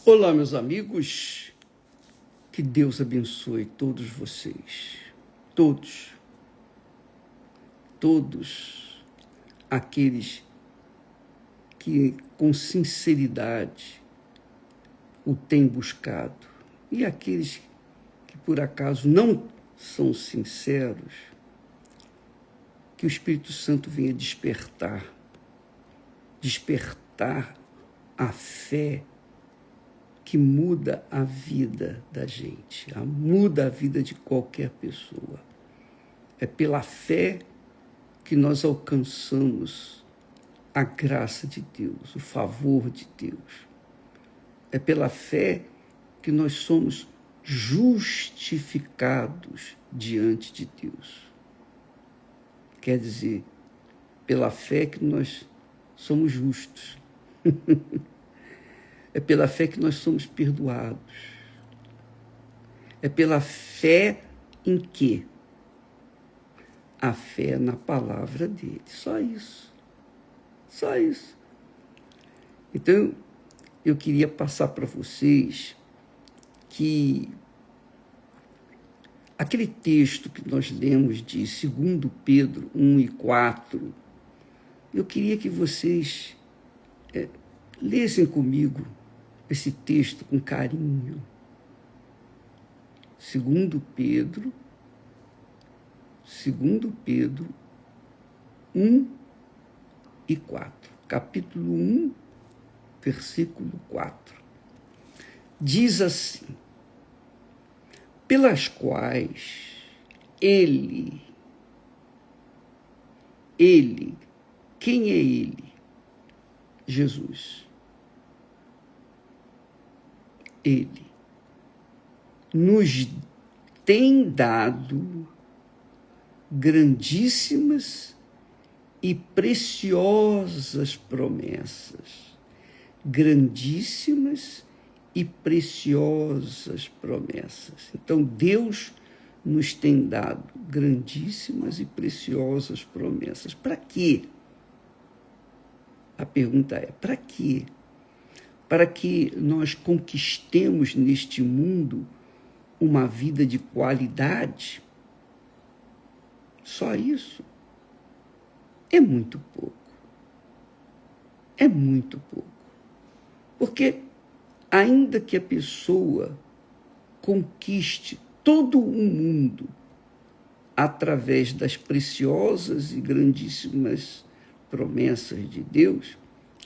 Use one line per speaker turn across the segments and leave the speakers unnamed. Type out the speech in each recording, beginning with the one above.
Olá, meus amigos, que Deus abençoe todos vocês, todos aqueles que com sinceridade o têm buscado e aqueles que por acaso não são sinceros, que o Espírito Santo venha despertar a fé que muda a vida da gente, muda a vida de qualquer pessoa. É pela fé que nós alcançamos a graça de Deus, o favor de Deus. É pela fé que nós somos justificados diante de Deus. Quer dizer, pela fé que nós somos justos. É pela fé que nós somos perdoados. É pela fé em quê? A fé na palavra dele. Só isso. Só isso. Então, eu queria passar para vocês que aquele texto que nós lemos de 2 Pedro 1:4, eu queria que vocês lessem comigo esse texto com carinho. 2 Pedro 1:4, capítulo 1, versículo 4. Diz assim: pelas quais ele, quem é ele? Jesus. Ele nos tem dado grandíssimas e preciosas promessas. Grandíssimas e preciosas promessas. Então, Deus nos tem dado grandíssimas e preciosas promessas. Para quê? A pergunta é, para quê? Para que nós conquistemos neste mundo uma vida de qualidade? Só isso? É muito pouco. É muito pouco. Porque ainda que a pessoa conquiste todo o mundo através das preciosas e grandíssimas promessas de Deus,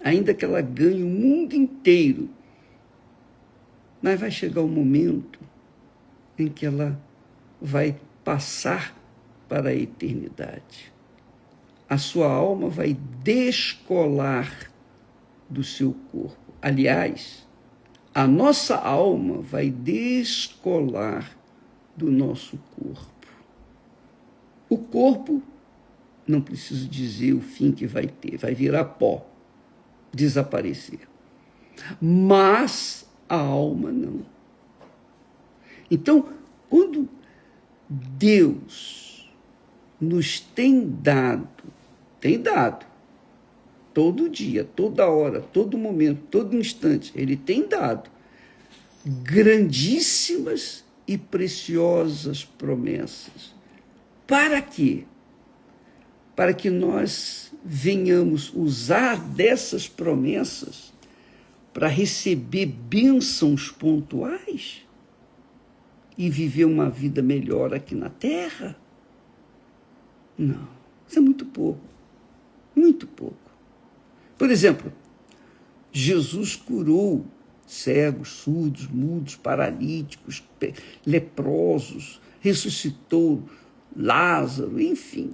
ainda que ela ganhe o mundo inteiro, mas vai chegar um momento em que ela vai passar para a eternidade. A sua alma vai descolar do seu corpo. Aliás, a nossa alma vai descolar do nosso corpo. O corpo, não preciso dizer o fim que vai ter, vai virar pó, desaparecer. Mas a alma não. Então, quando Deus nos tem dado, todo dia, toda hora, todo momento, todo instante, ele tem dado grandíssimas e preciosas promessas. Para quê? Para que nós venhamos usar dessas promessas para receber bênçãos pontuais e viver uma vida melhor aqui na Terra? Não, isso é muito pouco. Muito pouco. Por exemplo, Jesus curou cegos, surdos, mudos, paralíticos, leprosos, ressuscitou Lázaro, enfim.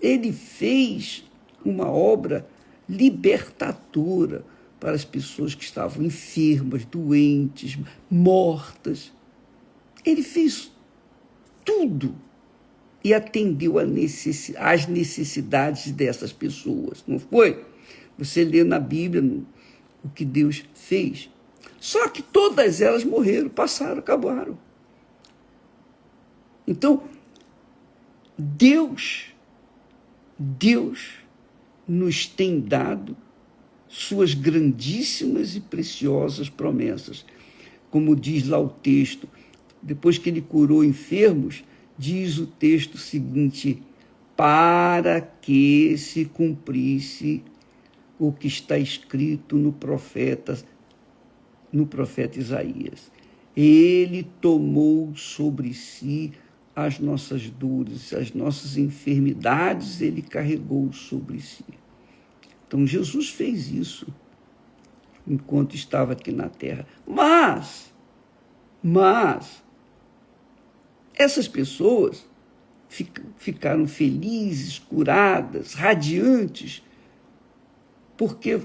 Ele fez uma obra libertadora para as pessoas que estavam enfermas, doentes, mortas. Ele fez tudo e atendeu às necessidades dessas pessoas, não foi? Você lê na Bíblia o que Deus fez. Só que todas elas morreram, passaram, acabaram. Então, Deus nos tem dado suas grandíssimas e preciosas promessas. Como diz lá o texto, depois que ele curou enfermos, diz o texto seguinte: para que se cumprisse o que está escrito no profeta Isaías. Ele tomou sobre si as nossas dores, as nossas enfermidades, ele carregou sobre si. Então, Jesus fez isso enquanto estava aqui na terra. Mas, essas pessoas ficaram felizes, curadas, radiantes, porque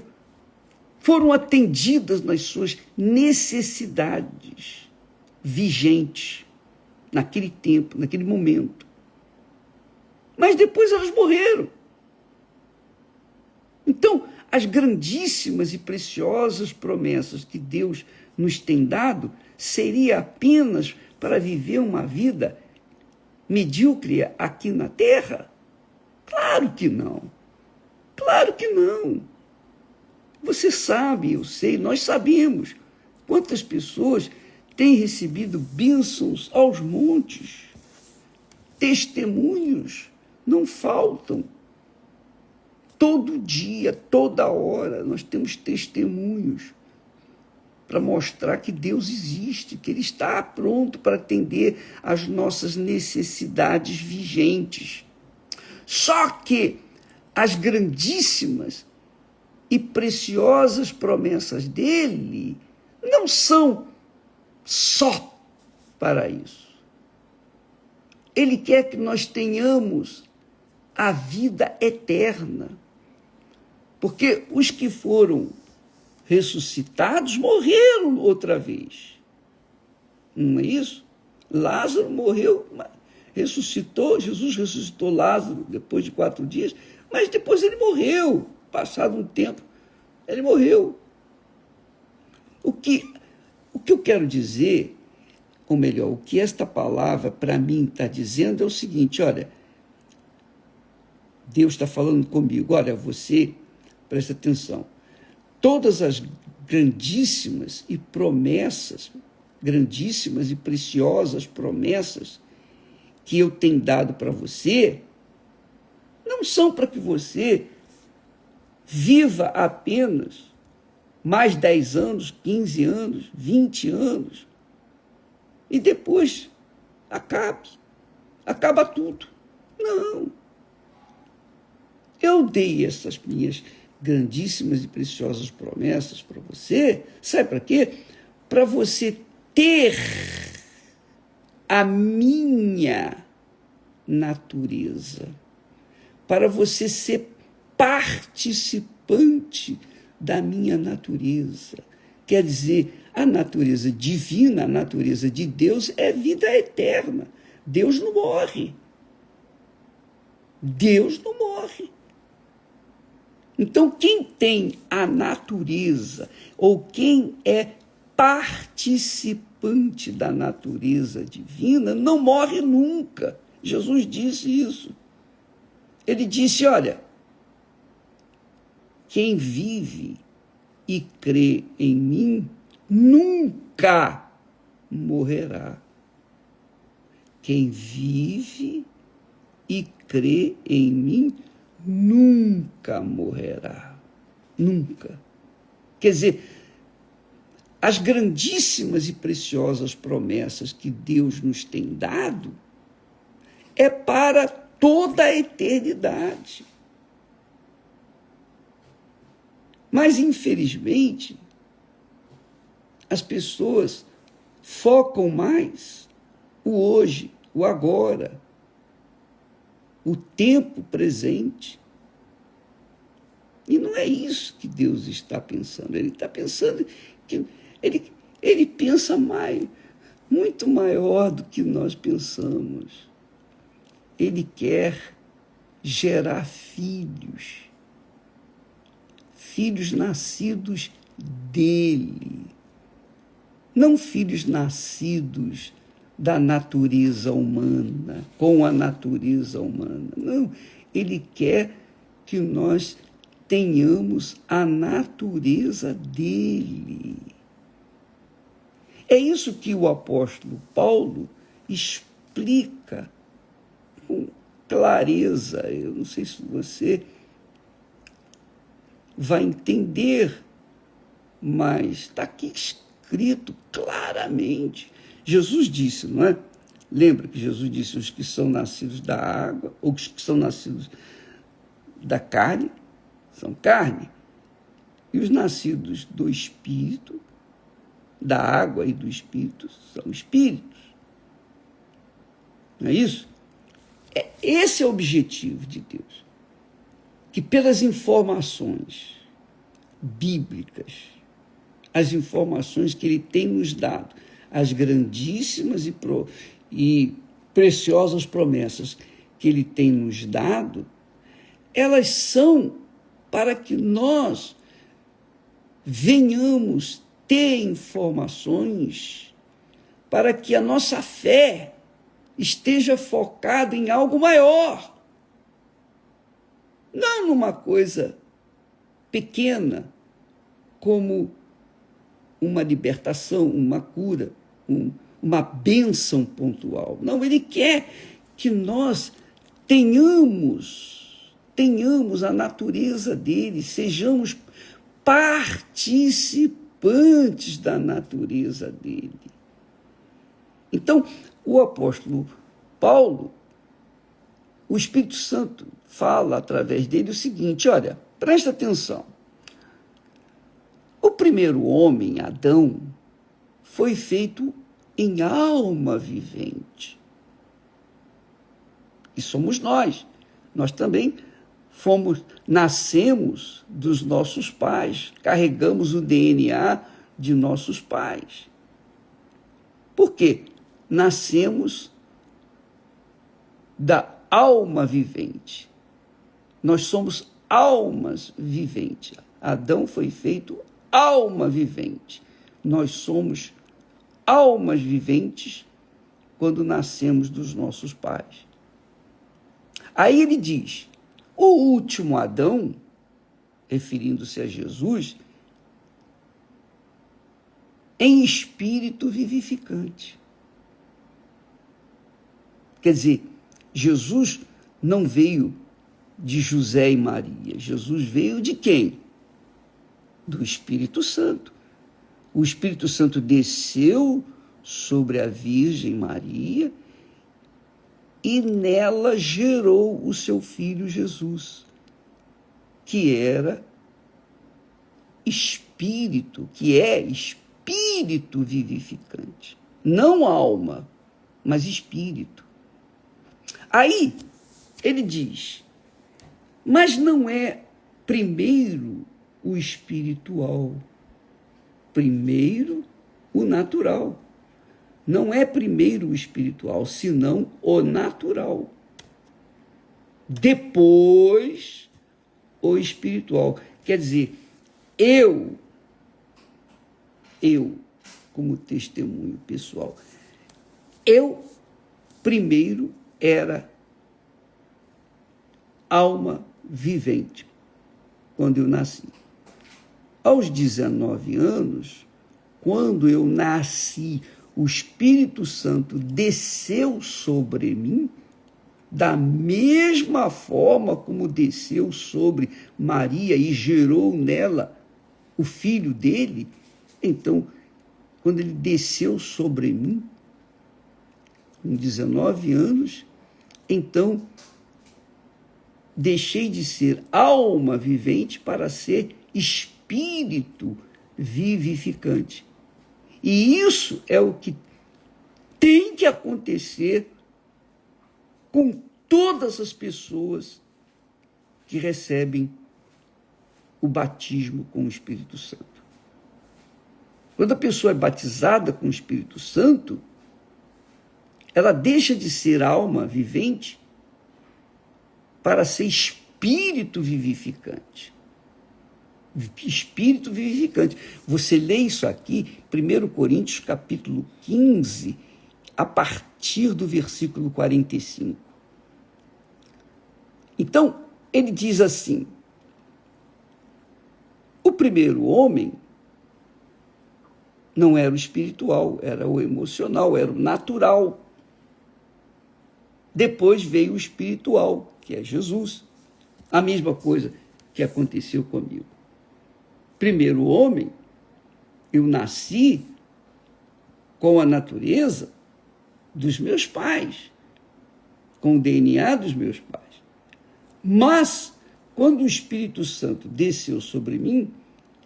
foram atendidas nas suas necessidades vigentes naquele tempo, naquele momento. Mas depois elas morreram. Então, as grandíssimas e preciosas promessas que Deus nos tem dado seria apenas para viver uma vida medíocre aqui na Terra? Claro que não. Claro que não. Você sabe, eu sei, nós sabemos quantas pessoas têm recebido bênçãos aos montes. Testemunhos não faltam. Todo dia, toda hora, nós temos testemunhos para mostrar que Deus existe, que Ele está pronto para atender às nossas necessidades vigentes. Só que as grandíssimas e preciosas promessas dele não são só para isso. Ele quer que nós tenhamos a vida eterna. Porque os que foram ressuscitados morreram outra vez. Não é isso? Lázaro morreu, ressuscitou, Jesus ressuscitou Lázaro depois de 4 dias, mas depois ele morreu. Passado um tempo, ele morreu. O que eu quero dizer, ou melhor, o que esta palavra para mim está dizendo é o seguinte: olha, Deus está falando comigo, olha, você, presta atenção, todas as grandíssimas e preciosas promessas que eu tenho dado para você, não são para que você viva apenas mais 10 anos, 15 anos, 20 anos, e depois acaba tudo. Não. Eu dei essas minhas grandíssimas e preciosas promessas para você, sabe para quê? Para você ter a minha natureza, para você ser participante da minha natureza. Quer dizer, a natureza divina, a natureza de Deus é vida eterna. Deus não morre. Deus não morre. Então, quem tem a natureza, ou quem é participante da natureza divina, não morre nunca. Jesus disse isso. Ele disse, olha, quem vive e crê em mim nunca morrerá. Quem vive e crê em mim nunca morrerá. Nunca. Quer dizer, as grandíssimas e preciosas promessas que Deus nos tem dado é para toda a eternidade. Mas, infelizmente, as pessoas focam mais o hoje, o agora, o tempo presente. E não é isso que Deus está pensando. Ele está pensando que ele pensa muito maior do que nós pensamos. Ele quer gerar filhos nascidos dele, não filhos nascidos da natureza humana, com a natureza humana. Não, ele quer que nós tenhamos a natureza dele. É isso que o apóstolo Paulo explica com clareza. Eu não sei se você vai entender, mas está aqui escrito claramente. Jesus disse, não é? Lembra que Jesus disse, os que são nascidos da água, ou os que são nascidos da carne, são carne, e os nascidos do Espírito, da água e do Espírito, são espíritos. Não é isso? Esse é o objetivo de Deus. Que pelas informações bíblicas, as informações que Ele tem nos dado, as grandíssimas e preciosas promessas que Ele tem nos dado, elas são para que nós venhamos ter informações para que a nossa fé esteja focada em algo maior. Não numa coisa pequena, como uma libertação, uma cura, uma bênção pontual. Não, Ele quer que nós tenhamos a natureza dele, sejamos participantes da natureza dele. Então, o apóstolo Paulo, o Espírito Santo fala através dele o seguinte, olha, presta atenção. O primeiro homem, Adão, foi feito em alma vivente. E somos nós. Nós também nascemos dos nossos pais, carregamos o DNA de nossos pais. Por quê? Nascemos da alma vivente. Nós somos almas viventes. Adão foi feito alma vivente. Nós somos almas viventes quando nascemos dos nossos pais. Aí ele diz, o último Adão, referindo-se a Jesus, em espírito vivificante. Quer dizer, Jesus não veio de José e Maria. Jesus veio de quem? Do Espírito Santo. O Espírito Santo desceu sobre a Virgem Maria e nela gerou o seu filho Jesus, que era espírito, que é espírito vivificante. Não alma, mas espírito. Aí ele diz, mas não é primeiro o espiritual, primeiro o natural. Não é primeiro o espiritual, senão o natural. Depois, o espiritual. Quer dizer, eu, como testemunho pessoal, eu primeiro era alma vivente, quando eu nasci. Aos 19 anos, quando eu nasci, o Espírito Santo desceu sobre mim, da mesma forma como desceu sobre Maria e gerou nela o filho dele. Então, quando ele desceu sobre mim, com 19 anos, então deixei de ser alma vivente para ser espírito vivificante. E isso é o que tem que acontecer com todas as pessoas que recebem o batismo com o Espírito Santo. Quando a pessoa é batizada com o Espírito Santo, ela deixa de ser alma vivente para ser espírito vivificante. Espírito vivificante. Você lê isso aqui, 1 Coríntios capítulo 15, a partir do versículo 45. Então, ele diz assim, O primeiro homem não era o espiritual, era o emocional, era o natural. Depois veio o espiritual, que é Jesus. A mesma coisa que aconteceu comigo. Primeiro homem, eu nasci com a natureza dos meus pais, com o DNA dos meus pais. Mas, quando o Espírito Santo desceu sobre mim,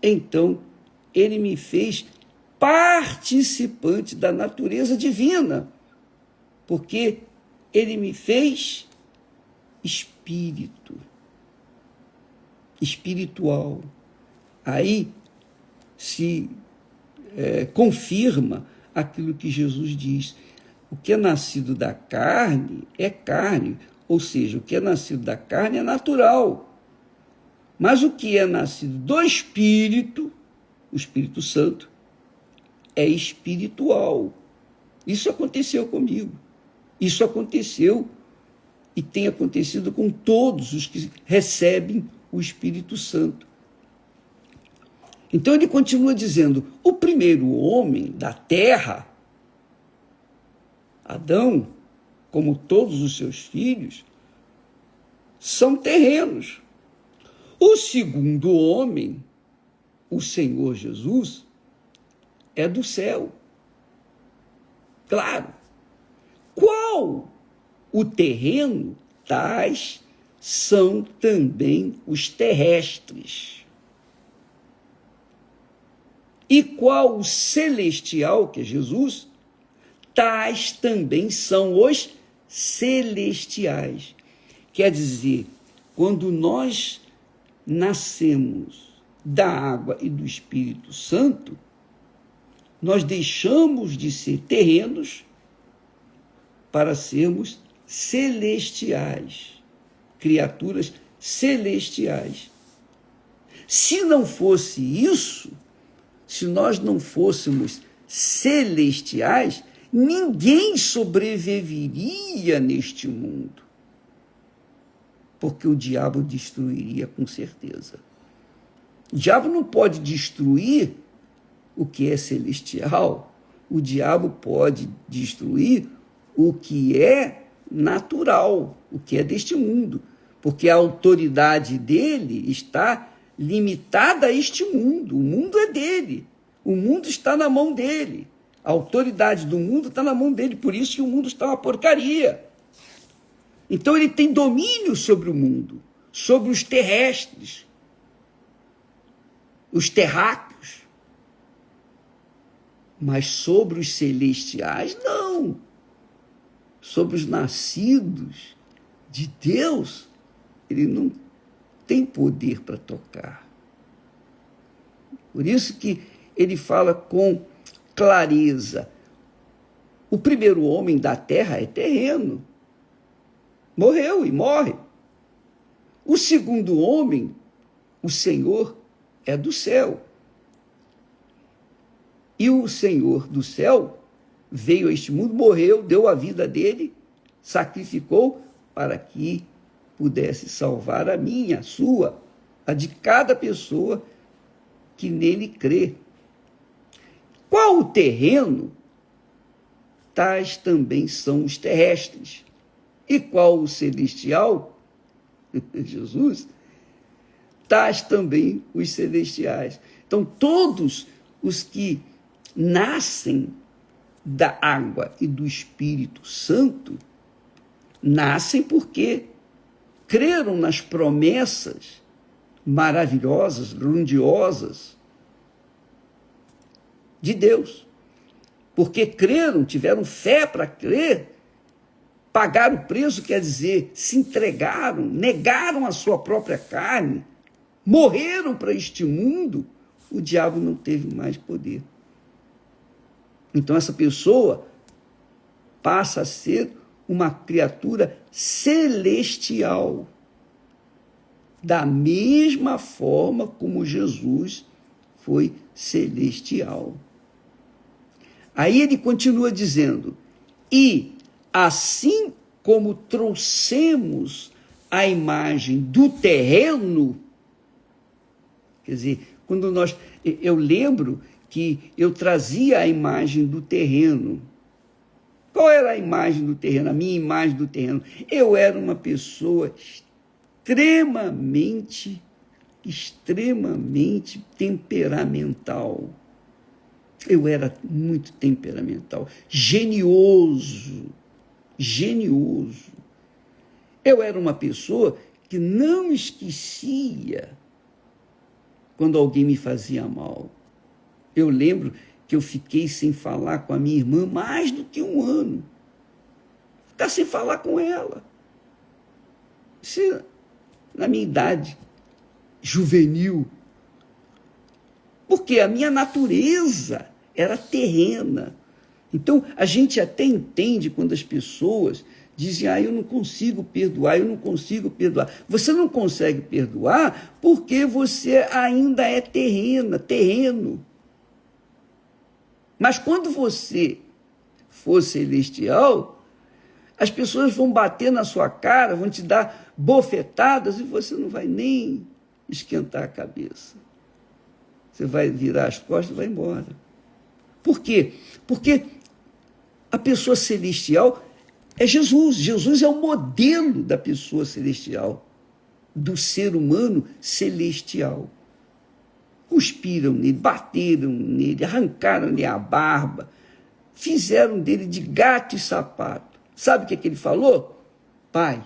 então ele me fez participante da natureza divina, porque ele me fez espiritual. Aí se confirma aquilo que Jesus diz. O que é nascido da carne é carne, ou seja, o que é nascido da carne é natural. Mas o que é nascido do Espírito, o Espírito Santo, é espiritual. Isso aconteceu comigo. Isso aconteceu e tem acontecido com todos os que recebem o Espírito Santo. Então ele continua dizendo, o primeiro homem da terra, Adão, como todos os seus filhos, são terrenos. O segundo homem, o Senhor Jesus, é do céu. Claro. Qual o terreno? Tais são também os terrestres. E qual o celestial, que é Jesus? Tais também são os celestiais. Quer dizer, quando nós nascemos da água e do Espírito Santo, nós deixamos de ser terrenos para sermos celestiais, criaturas celestiais. Se não fosse isso, se nós não fôssemos celestiais, ninguém sobreviveria neste mundo, porque o diabo destruiria com certeza. O diabo não pode destruir o que é celestial, o diabo pode destruir o que é natural, o que é deste mundo, porque a autoridade dele está limitada a este mundo. O mundo é dele, o mundo está na mão dele, a autoridade do mundo está na mão dele, por isso que o mundo está uma porcaria. Então ele tem domínio sobre o mundo, sobre os terrestres, os terráqueos, mas sobre os celestiais, não. Sobre os nascidos de Deus, ele não tem poder para tocar. Por isso que ele fala com clareza. O primeiro homem da terra é terreno. Morreu e morre. O segundo homem, o Senhor, é do céu. E o Senhor do céu veio a este mundo, morreu, deu a vida dele, sacrificou para que pudesse salvar a minha, a sua, a de cada pessoa que nele crê. Qual o terreno? Tais também são os terrestres. E qual o celestial? Jesus. Tais também os celestiais. Então, todos os que nascem da água e do Espírito Santo, nascem porque creram nas promessas maravilhosas, grandiosas de Deus. Porque creram, tiveram fé para crer, pagaram o preço, quer dizer, se entregaram, negaram a sua própria carne, morreram para este mundo, o diabo não teve mais poder. Então essa pessoa passa a ser uma criatura celestial, da mesma forma como Jesus foi celestial. Aí ele continua dizendo, e assim como trouxemos a imagem do terreno, quer dizer, Eu lembro que eu trazia a imagem do terreno. Qual era a imagem do terreno? A minha imagem do terreno. Eu era uma pessoa extremamente temperamental. Eu era muito temperamental, genioso. Eu era uma pessoa que não esquecia quando alguém me fazia mal. Eu lembro que eu fiquei sem falar com a minha irmã mais do que 1 ano. Ficar sem falar com ela. Isso na minha idade juvenil. Porque a minha natureza era terrena. Então, a gente até entende quando as pessoas dizem, eu não consigo perdoar. Você não consegue perdoar porque você ainda é terreno. Mas quando você for celestial, as pessoas vão bater na sua cara, vão te dar bofetadas e você não vai nem esquentar a cabeça. Você vai virar as costas e vai embora. Por quê? Porque a pessoa celestial é Jesus. Jesus é o modelo da pessoa celestial, do ser humano celestial. Cuspiram nele, bateram nele, arrancaram-lhe a barba, fizeram dele de gato e sapato. Sabe o que ele falou? Pai,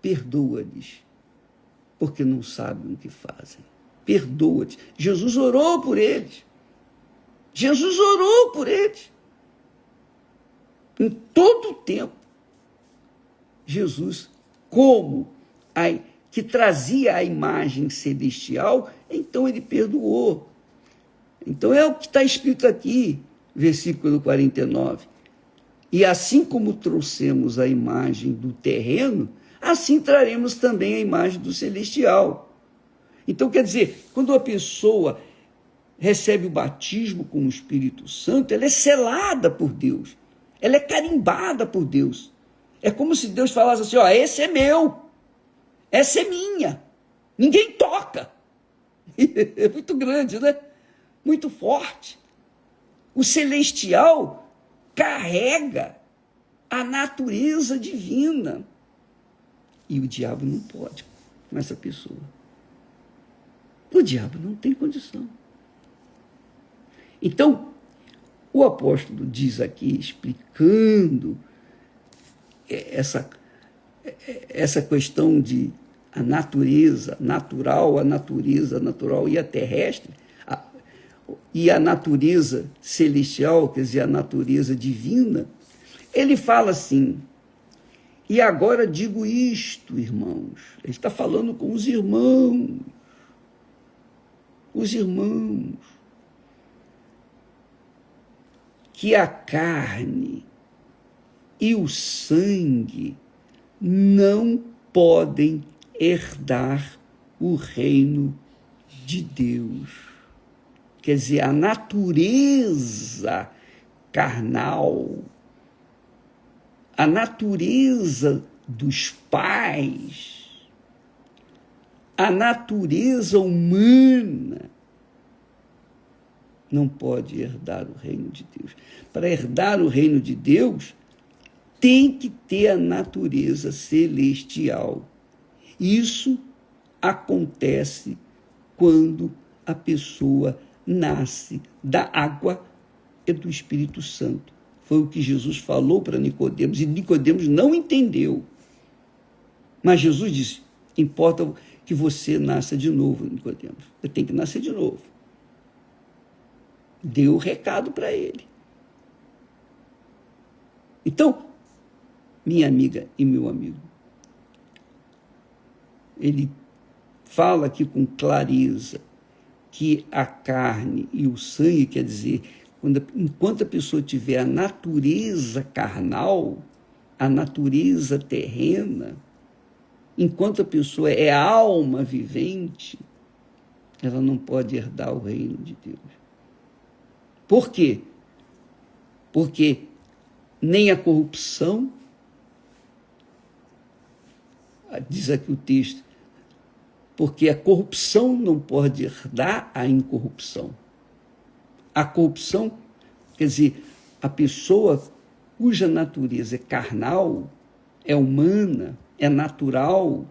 perdoa-lhes, porque não sabem o que fazem. Perdoa-te. Jesus orou por eles. Em todo o tempo. Jesus, que trazia a imagem celestial, então ele perdoou. Então é o que está escrito aqui, versículo 49. E assim como trouxemos a imagem do terreno, assim traremos também a imagem do celestial. Então, quer dizer, quando a pessoa recebe o batismo com o Espírito Santo, ela é selada por Deus, ela é carimbada por Deus. É como se Deus falasse assim, esse é meu, essa é minha, ninguém toca. É muito grande, né? Muito forte. O celestial carrega a natureza divina. E o diabo não pode com essa pessoa. O diabo não tem condição. Então, o apóstolo diz aqui, explicando essa questão de a natureza natural e a terrestre, e a natureza celestial, quer dizer, a natureza divina, ele fala assim, e agora digo isto, irmãos, ele está falando com os irmãos, que a carne e o sangue não podem herdar o reino de Deus. Quer dizer, a natureza carnal, a natureza dos pais, a natureza humana não pode herdar o reino de Deus. Para herdar o reino de Deus, tem que ter a natureza celestial. Isso acontece quando a pessoa nasce da água e do Espírito Santo. Foi o que Jesus falou para Nicodemos, e Nicodemos não entendeu. Mas Jesus disse, importa que você nasça de novo, Nicodemos. Você tem que nascer de novo. Deu o recado para ele. Então, minha amiga e meu amigo, ele fala aqui com clareza que a carne e o sangue, quer dizer, enquanto a pessoa tiver a natureza carnal, a natureza terrena, enquanto a pessoa é alma vivente, ela não pode herdar o reino de Deus. Por quê? Porque nem a corrupção, diz aqui o texto, Porque a corrupção não pode herdar a incorrupção. A corrupção, quer dizer, a pessoa cuja natureza é carnal, é humana, é natural,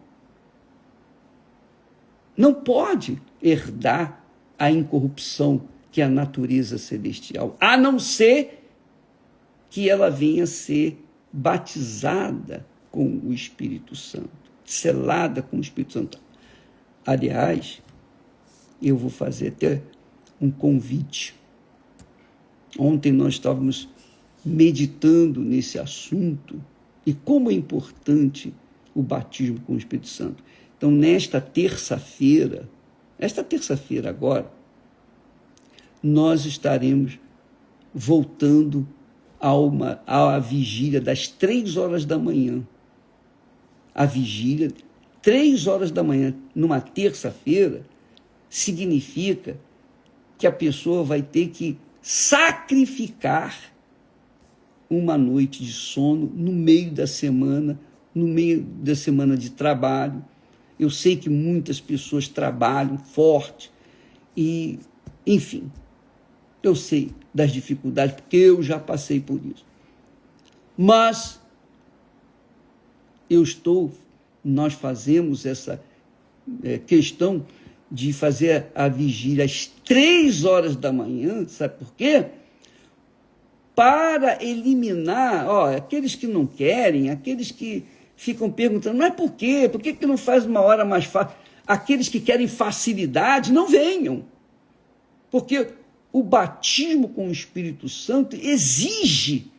não pode herdar a incorrupção que é a natureza celestial, a não ser que ela venha a ser batizada com o Espírito Santo, selada com o Espírito Santo. Aliás, eu vou fazer até um convite. Ontem nós estávamos meditando nesse assunto e como é importante o batismo com o Espírito Santo. Então, nesta terça-feira agora, nós estaremos voltando à vigília das 3 horas da manhã. A vigília, 3 horas da manhã, numa terça-feira, significa que a pessoa vai ter que sacrificar uma noite de sono no meio da semana de trabalho. Eu sei que muitas pessoas trabalham forte e, enfim, eu sei das dificuldades, porque eu já passei por isso. Mas nós fazemos essa questão de fazer a vigília às 3 horas da manhã, sabe por quê? Para eliminar, aqueles que não querem, aqueles que ficam perguntando, mas por quê? Por que não faz uma hora mais fácil? Aqueles que querem facilidade, não venham. Porque o batismo com o Espírito Santo exige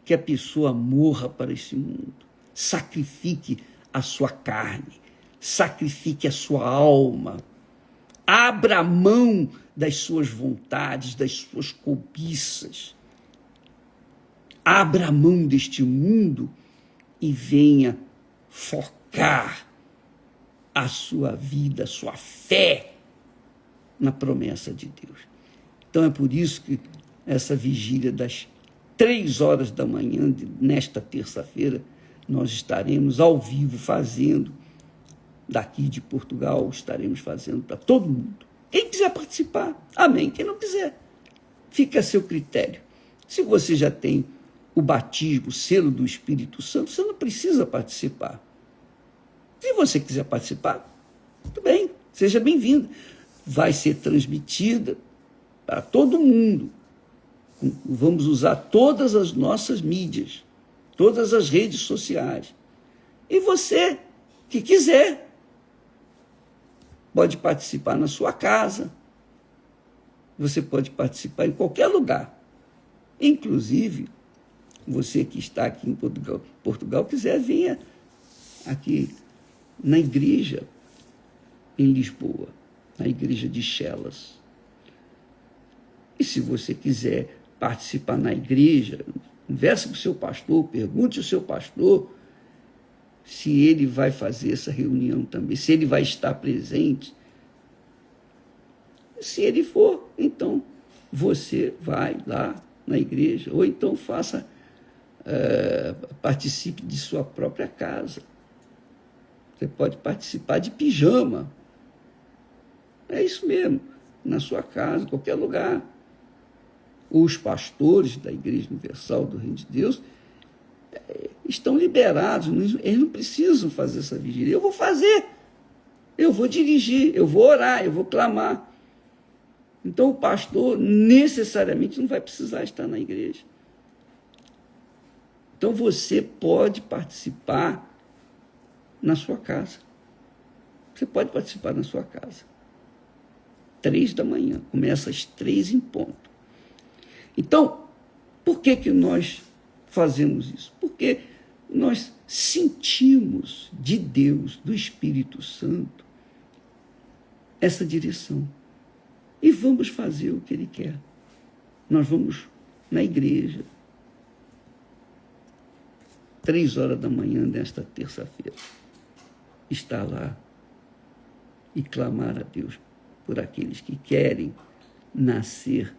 que a pessoa morra para esse mundo, sacrifique a sua carne, sacrifique a sua alma, abra mão das suas vontades, das suas cobiças, abra mão deste mundo e venha focar a sua vida, a sua fé na promessa de Deus. Então é por isso que essa vigília das 3 horas da manhã, nesta terça-feira, nós estaremos ao vivo fazendo, daqui de Portugal, estaremos fazendo para todo mundo. Quem quiser participar, amém. Quem não quiser, fica a seu critério. Se você já tem o batismo, o selo do Espírito Santo, você não precisa participar. Se você quiser participar, tudo bem, seja bem-vindo. Vai ser transmitida para todo mundo. Vamos usar todas as nossas mídias, todas as redes sociais. E você que quiser, pode participar na sua casa, você pode participar em qualquer lugar. Inclusive, você que está aqui em Portugal quiser, venha aqui na igreja em Lisboa, na igreja de Chelas. E se você quiser participar na igreja, converse com o seu pastor, pergunte ao seu pastor se ele vai fazer essa reunião também, se ele vai estar presente. Se ele for, então você vai lá na igreja, ou então participe de sua própria casa. Você pode participar de pijama. É isso mesmo, na sua casa, em qualquer lugar. Os pastores da Igreja Universal do Reino de Deus estão liberados, eles não precisam fazer essa vigília. Eu vou fazer, eu vou dirigir, eu vou orar, eu vou clamar. Então o pastor necessariamente não vai precisar estar na igreja. Então você pode participar na sua casa. Você pode participar na sua casa. 3 da manhã, começa às 3 em ponto. Então, por que nós fazemos isso? Porque nós sentimos de Deus, do Espírito Santo, essa direção. E vamos fazer o que Ele quer. Nós vamos na igreja, 3 horas da manhã desta terça-feira, estar lá e clamar a Deus por aqueles que querem nascer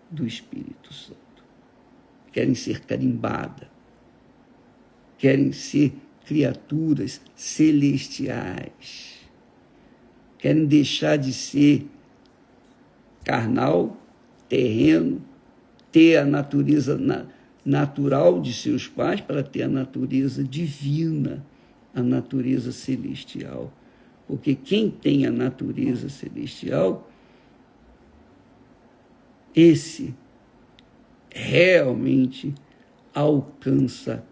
do Espírito Santo, querem ser carimbada, querem ser criaturas celestiais. querem deixar de ser carnal, terreno, ter a natureza natural de seus pais para ter a natureza divina, a natureza celestial. Porque quem tem a natureza celestial, esse realmente alcança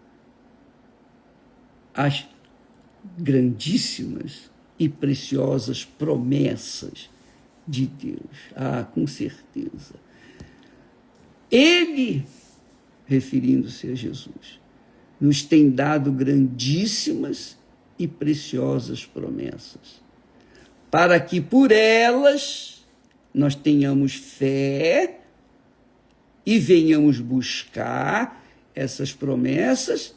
as grandíssimas e preciosas promessas de Deus. Com certeza. Ele, referindo-se a Jesus, nos tem dado grandíssimas e preciosas promessas, para que por elas nós tenhamos fé e venhamos buscar essas promessas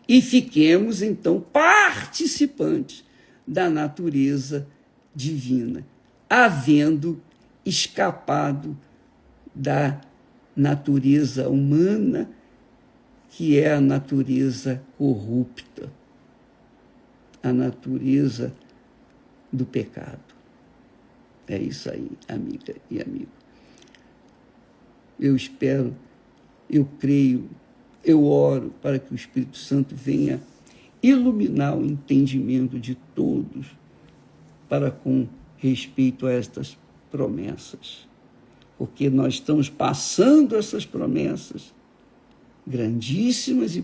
e fiquemos, então, participantes da natureza divina, havendo escapado da natureza humana, que é a natureza corrupta, a natureza do pecado. É isso aí, amiga e amigo. Eu espero, eu creio, eu oro para que o Espírito Santo venha iluminar o entendimento de todos para com respeito a estas promessas. Porque nós estamos passando essas promessas grandíssimas e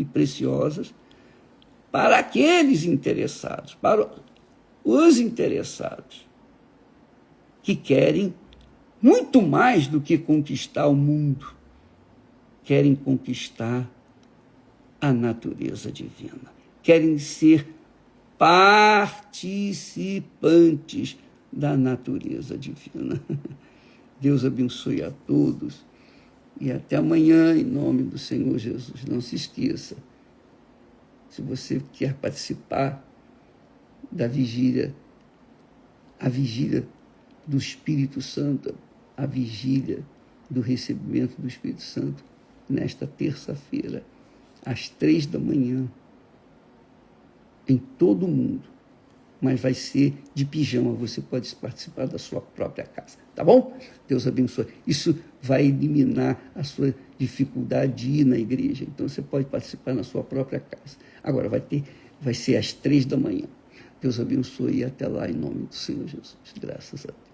preciosas para aqueles interessados, para os interessados, que querem muito mais do que conquistar o mundo, querem conquistar a natureza divina, querem ser participantes da natureza divina. Deus abençoe a todos e até amanhã, em nome do Senhor Jesus. Não se esqueça, se você quer participar da vigília, a vigília do Espírito Santo, a vigília do recebimento do Espírito Santo, nesta terça-feira, às 3h, em todo o mundo, mas vai ser de pijama, você pode participar da sua própria casa, tá bom? Deus abençoe. Isso vai eliminar a sua dificuldade de ir na igreja, então você pode participar na sua própria casa. Agora vai ser às 3h. Deus abençoe e até lá, em nome do Senhor Jesus. Graças a Deus.